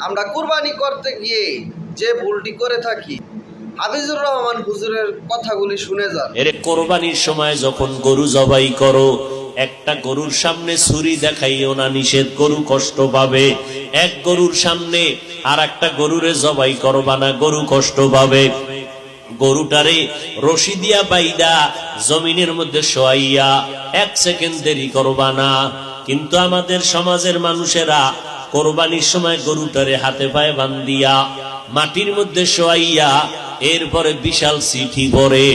আমরা কুরবানি করতে গিয়ে যে ভুলটি করে থাকি, হাফিজুর রহমান হুজুরের কথাগুলি শুনে যান। এর কোরবানির সময় যখন গরু জবাই করো, একটা গরুর সামনে ছুরি দেখাইও না, নিষেধ, গরু কষ্ট পাবে। এক গরুর সামনে আর একটা গরুরে জবাই করবা না, গরু কষ্ট পাবে। গরুটারে রশি দিয়া বাইদা জমিনের মধ্যে শোয়াইয়া 1 সেকেন্ড দেরি করবা না। কিন্তু আমাদের সমাজের মানুষেরা কোরবানির সময় গরুটারে হাতে পায়ে বান্ধিয়া মাটির মধ্যে শোয়াইয়া এরপরে বিশাল চিঠি পড়ে,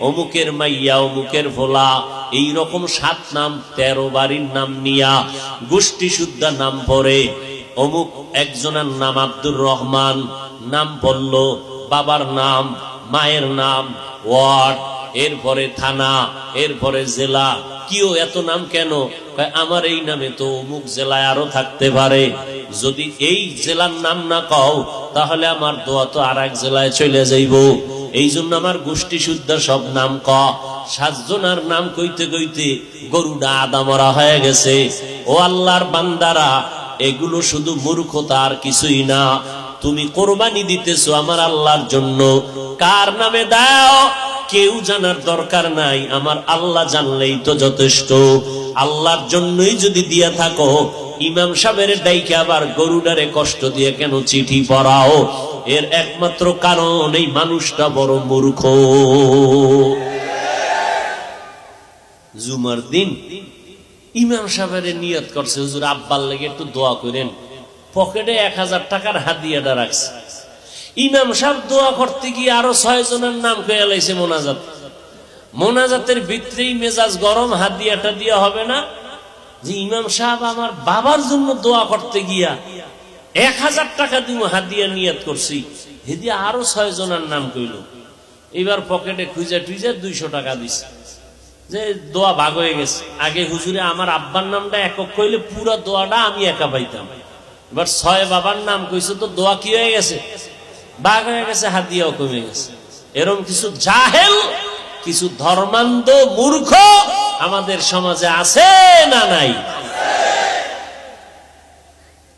অমুকের মাইয়া, অমুকের ভোলা, এইরকম 7 নাম 13 বাড়ির নাম নিয়া গোষ্ঠী শুদ্ধা নাম পড়ে। অমুক একজনের নাম আব্দুর রহমান, নাম পড়ল, বাবার নাম, মায়ের নাম, ওয়ার্ড, এরপরে থানা, এরপরে জেলা। কিও এত নাম কেন? আমার এই নামে তো অমুক জেলায় আরো থাকতে পারে, যদি এই জেলার নাম না কও তাহলে আমার দোয়া তো আর এক জেলায় চলে যাইব। এই জন্য আমার গোষ্ঠী শুদ্ধ সব নাম ক। 7 জনের নাম কইতে কইতে গরুটা আদা মরা হয়ে গেছে। ও আল্লাহর বান্দারা, এগুলো শুধু মূর্খতা আর কিছুই না। তুমি কোরবানি দিতেছো আমার আল্লাহর জন্য, কার নামে দাও কেউ জানার দরকার নাই, আমার আল্লাহ জানলেই তো যথেষ্ট। আল্লাহর জন্যই যদি দিয়া থাকো, ইমাম সাহেবের ডাইকে আবার গরুডারে কষ্ট দিয়ে কেন চিঠি পড়াও? এর একমাত্র কারণ এই মানুষটা বড় মূর্খ। জুমার দিন ইমাম সাহেবের নিয়ত করছে, হুজুর আব্বার লেগে একটু দোয়া করেন। পকেটে 1000 টাকার হাদিয়াটা রাখছে। ইমাম সাহেব দোয়া করতে গিয়ে আরো 6 জনের নাম কয়ে লাইছে মোনাজাত। মোনাজাতের ভিতরেই মেজাজ গরম, হাদিয়াটা দিয়া হবে না যে ইমাম সাহেব আমার বাবার জন্য দোয়া করতে গিয়া 1000 টাকা দিব হাদিয়া নিয়ত করছি, হেদিয়া আরো 6 জনের নাম কইল। এবার পকেটে খুঁজে টুইজে 200 টাকা দিছে, যে দোয়া ভাগ হয়ে গেছে। আগে হুজুরে আমার আব্বার নামটা একক কইলে পুরো দোয়াটা আমি একা পাইতাম, এবার 6 বাবার নাম কইছে তো দোয়া কি হয়ে গেছে, ভাগ হয়ে গেছে, হাদিয়াও কমে গেছে। এরকম কিছু জাহেল, কিছু ধর্মান্ধ মূর্খ আমাদের সমাজে আছে না নাই?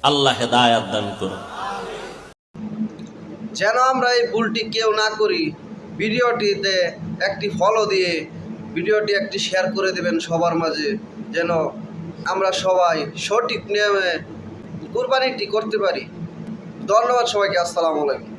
আল্লাহ হেদায়েত দান করুন। যেন আমরা এই ভুলটি কেউ না করি, ভিডিওটিতে একটি ফলো দিয়ে ভিডিওটি একটি শেয়ার করে দেবেন সবার মাঝে, যেন আমরা সবাই সঠিক নিয়মে কুরবানিটি করতে পারি। ধন্যবাদ সবাইকে। আসসালামু আলাইকুম।